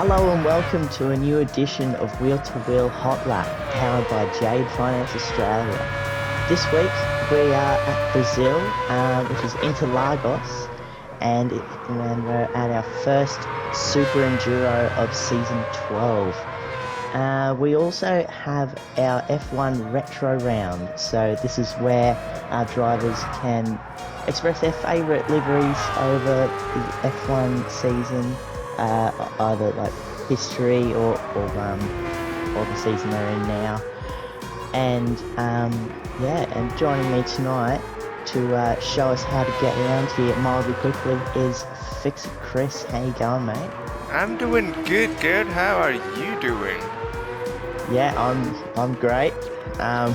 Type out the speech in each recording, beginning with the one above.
Hello and welcome to a new edition of Wheel to Wheel Hotlap, powered by Jade Finance Australia. This week we are at Brazil, which is Interlagos, and we're at our first Super Enduro of Season 12. We also have our F1 Retro Round, so this is where our drivers can express their favourite liveries over the F1 season. Either like history or the season they're in now, and and joining me tonight to show us how to get around here mildly quickly is Fix It Chris. How you going, mate? I'm doing good. How are you doing? Yeah, I'm great. Yeah.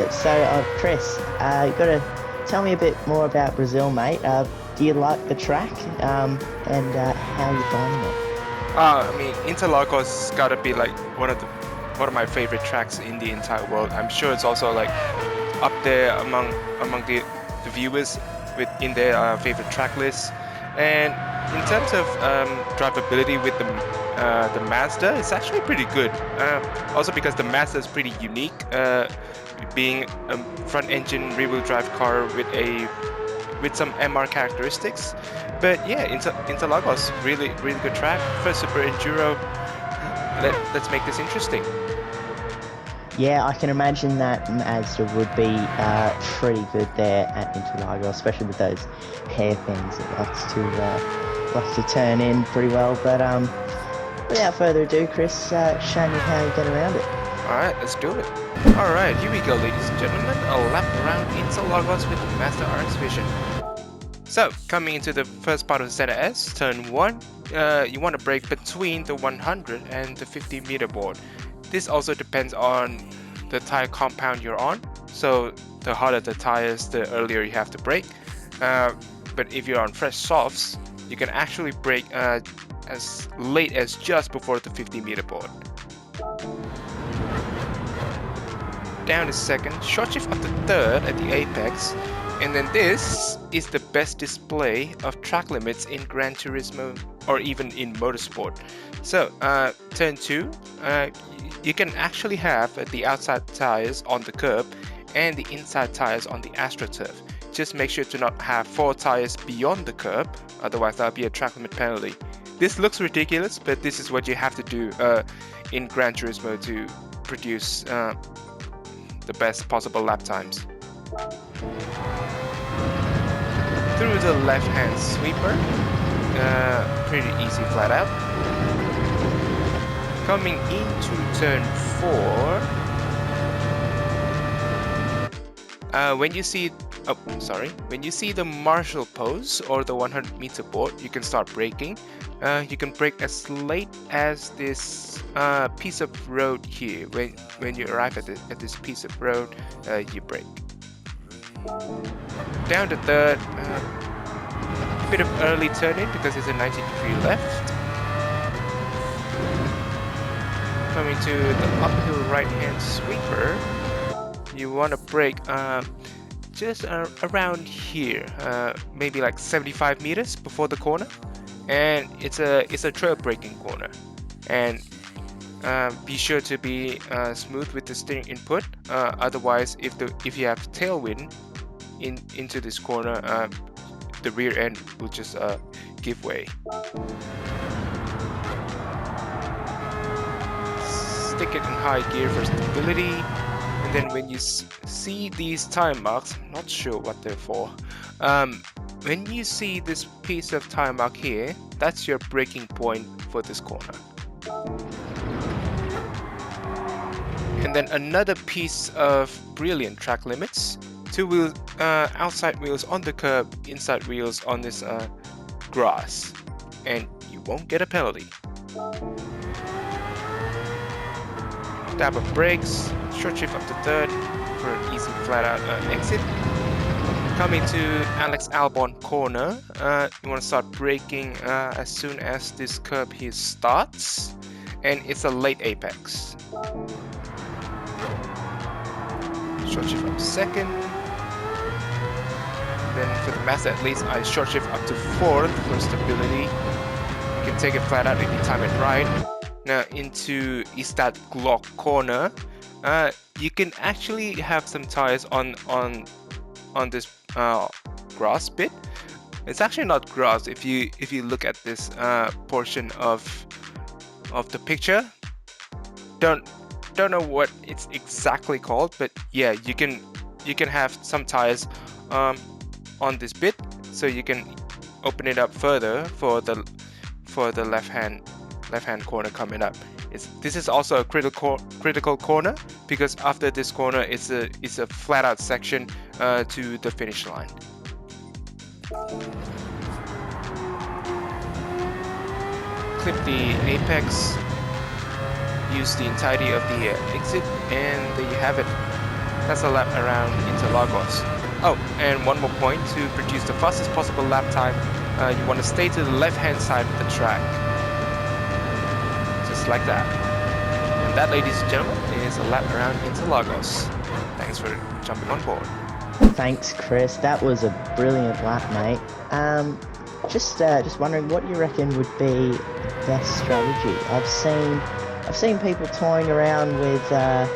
So, Chris, you got to tell me a bit more about Brazil, mate. Do you like the track, and how you finding it? I mean, Interlagos gotta be like one of my favorite tracks in the entire world. I'm sure it's also like up there among the viewers in their favorite track list. And in terms of drivability with the Mazda, it's actually pretty good. Also because the Mazda is pretty unique, being a front-engine rear-wheel drive car with some MR characteristics. But yeah, Interlagos, really good track. First Super Enduro. Let's make this interesting. Yeah, I can imagine that Mazda would be pretty good there at Interlagos, especially with those hairpins. It likes to turn in pretty well. But without further ado, Chris, show me how you get around it. Alright, let's do it. Alright, here we go, ladies and gentlemen. A lap around Interlagos with the Mazda RX Vision. So, coming into the first part of the Center S, turn 1, you want to brake between the 100 and the 50 meter board. This also depends on the tire compound you're on. So, the harder the tires, the earlier you have to brake. But if you're on fresh softs, you can actually brake as late as just before the 50 meter board. Down to second, short shift up to third at the apex, and then this is the best display of track limits in Gran Turismo or even in motorsport. So turn 2, you can actually have the outside tires on the curb and the inside tires on the AstroTurf. Just make sure to not have 4 tires beyond the curb, otherwise that'll be a track limit penalty. This looks ridiculous, but this is what you have to do in Gran Turismo to produce the best possible lap times. Through the left-hand sweeper, pretty easy flat out. Coming into turn 4, when you see the marshal pose or the 100 meter board, you can start braking. You can brake as late as this piece of road here. When you arrive at this piece of road, you brake. Down to third, bit of early turn in because it's a 90-degree left. Coming to the uphill right-hand sweeper, you want to brake just around here, maybe like 75 meters before the corner, and it's a trail braking corner. And be sure to be smooth with the steering input. Otherwise, if you have tailwind into this corner, the rear end will just give way. Stick it in high gear for stability, and then when you see these tire marks, I'm not sure what they're for. When you see this piece of tire mark here, that's your braking point for this corner. And then another piece of brilliant track limits: 2 wheels, outside wheels on the curb, inside wheels on this grass, and you won't get a penalty. Tap of brakes, short shift up to third for an easy flat out exit. Coming to Alex Albon corner, you want to start braking as soon as this curb here starts, and it's a late apex. Short shift up to second. Then for the Mazda at least, I short shift up to fourth for stability. can take it flat out if you time it right. Now into Istad Glock corner, you can actually have some tires on this grass bit. It's actually not grass if you look at this portion of the picture. Don't know what it's exactly called, but yeah, you can have some tires on this bit, so you can open it up further for the left hand corner coming up. This is also a critical corner, because after this corner it's a flat out section to the finish line. Clip the apex, use the entirety of the exit, and there you have it. That's a lap around Interlagos. Oh, and one more point: to produce the fastest possible lap time, you want to stay to the left hand side of the track. Just like that. And that, ladies and gentlemen, is a lap around Interlagos. Thanks for jumping on board. Thanks, Chris. That was a brilliant lap, mate. Just wondering what you reckon would be the best strategy. I've seen people toying around with a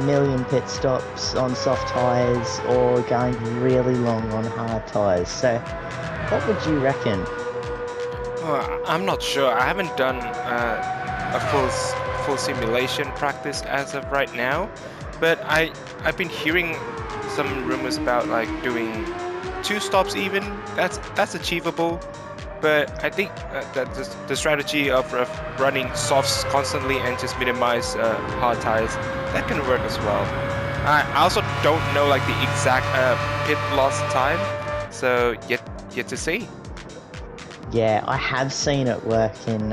million pit stops on soft tires, or going really long on hard tires. So, what would you reckon? I'm not sure. I haven't done a full simulation practice as of right now, but I've been hearing some rumors about like doing 2 stops even. That's achievable, but I think that the strategy of running softs constantly and just minimize hard tires, that can work as well. I also don't know like the exact pit loss time, so yet to see. Yeah, I have seen it work in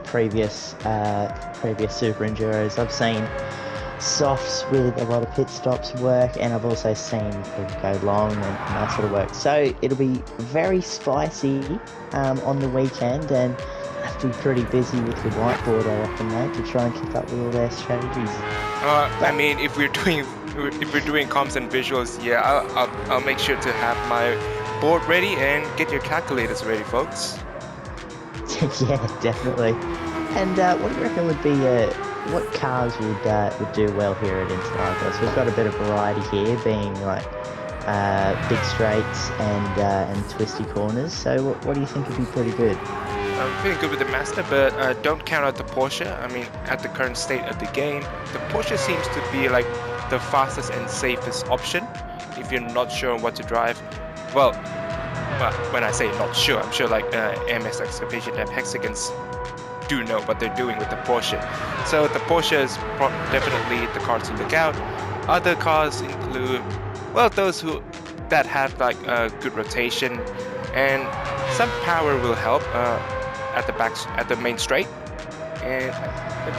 previous Super Enduros. I've seen softs with a lot of pit stops work, and I've also seen people go long and that sort of work. So it'll be very spicy on the weekend, and you'll have to be pretty busy with your whiteboard, I reckon, mate, to try and keep up with all their strategies. I mean, if we're doing comms and visuals, yeah, I'll make sure to have my board ready and get your calculators ready, folks. Yeah, definitely. And what do you reckon would be what cars would do well here at Interlagos? We've got a bit of variety here, being like big straights and twisty corners. So what do you think would be pretty good? I'm feeling good with the Mazda, but don't count out the Porsche. I mean, at the current state of the game, the Porsche seems to be like the fastest and safest option if you're not sure on what to drive. Well, when I say not sure, I'm sure like MS Excavation and Hexagons do know what they're doing with the Porsche. So the Porsche is definitely the car to look out. Other cars include, well, those that have like good rotation, and some power will help at the main straight, and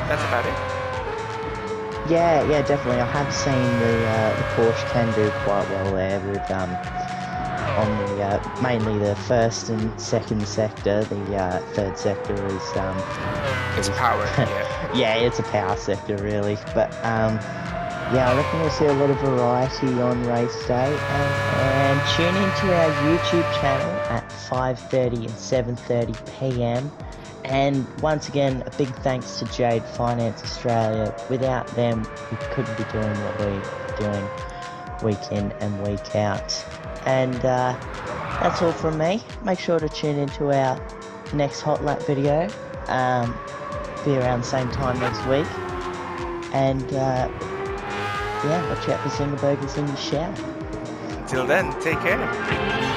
that's about it. Yeah, definitely. I have seen the Porsche can do quite well there with on the mainly the first and second sector. The third sector is it's power. Yeah, it's a power sector really. But yeah, I reckon we'll see a lot of variety on race day. And tune into our YouTube channel at 5:30 and 7:30 p.m. And once again, a big thanks to Jade Finance Australia. Without them, we couldn't be doing what we're doing week in and week out. And that's all from me. Make sure to tune into our next Hotlap video. Be around the same time next week. And yeah, watch out for Zingerbergers in the shower. Until then, take care.